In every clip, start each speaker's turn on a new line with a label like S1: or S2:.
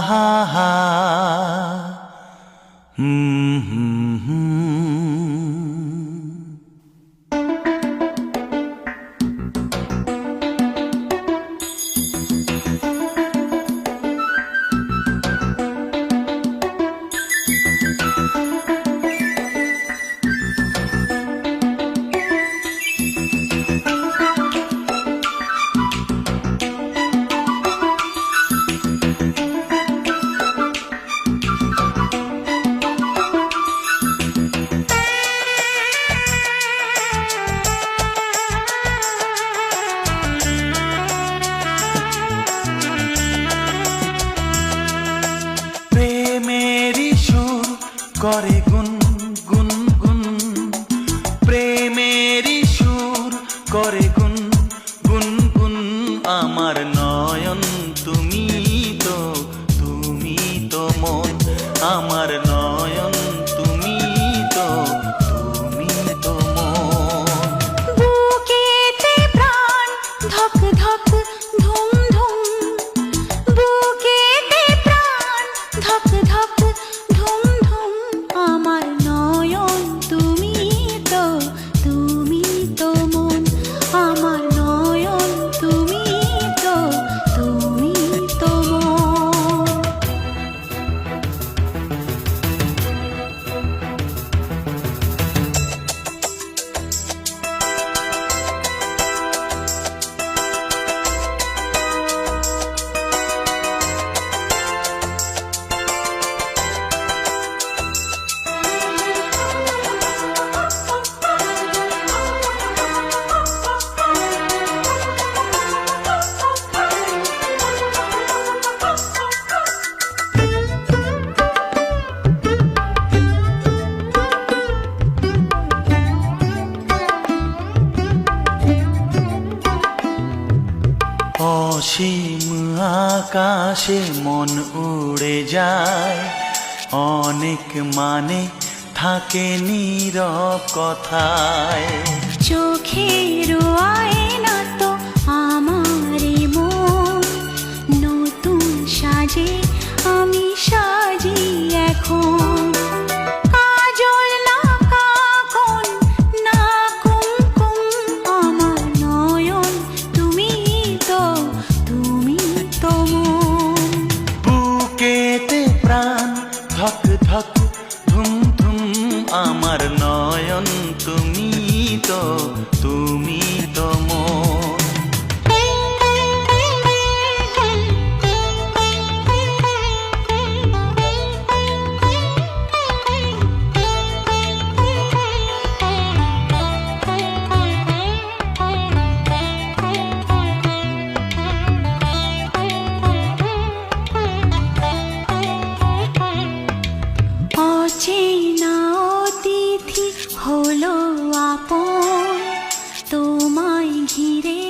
S1: হা হা করে গুন গুন গুন প্রেমেরই সুর করে গুন গুন গুন আমার নয়ন তুমি তো মন আমার নয়ন তুমি তো মন
S2: বুকেতে প্রাণ ধক ধক ধুম ধুম বুকেতে প্রাণ ধক ধক ধুম ধুম আমার নয়ন তুমি তো মন আমার নয়ন তুমি তো মন
S1: অসীম আকাশে মন উড়ে যায় অনেক মানে থাকে নীরব কথায়
S2: চোখের আয়না তো আমারই মন নতুন সাজে আমি সাজি এখন কাজল না কাকন না কুমকুম আমার নয়ন তুমি তো মন
S1: বুকেতে প্রাণ ধক ধক ধুম ধুম আমার নয়ন তুমি তো মন
S2: অচেনা অতিথি হলো আপন তোমায় ঘিরে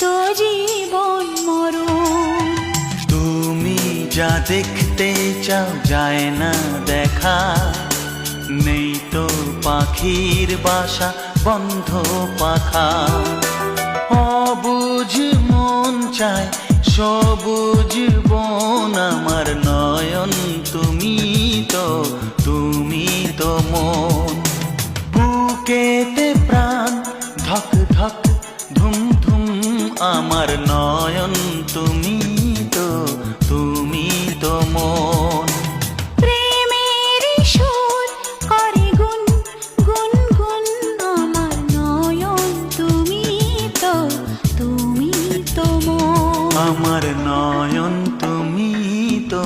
S2: তো জীবন মরণ
S1: তুমি যা দেখতে চাও যায় না দেখা নেই তো পাখির বাসা বন্ধ পাখা অবুঝ মন চায় সবুজ বন আমার নয়ন তুমি তো মন বুকেতে প্রাণ ধক ধক ধুম ধুম আমার নয়ন তুমি তো মন
S2: প্রেমের সুর করে গুন গুন গুন আমার নয়ন তুমি তো
S1: মন আমার নয়ন তুমি তো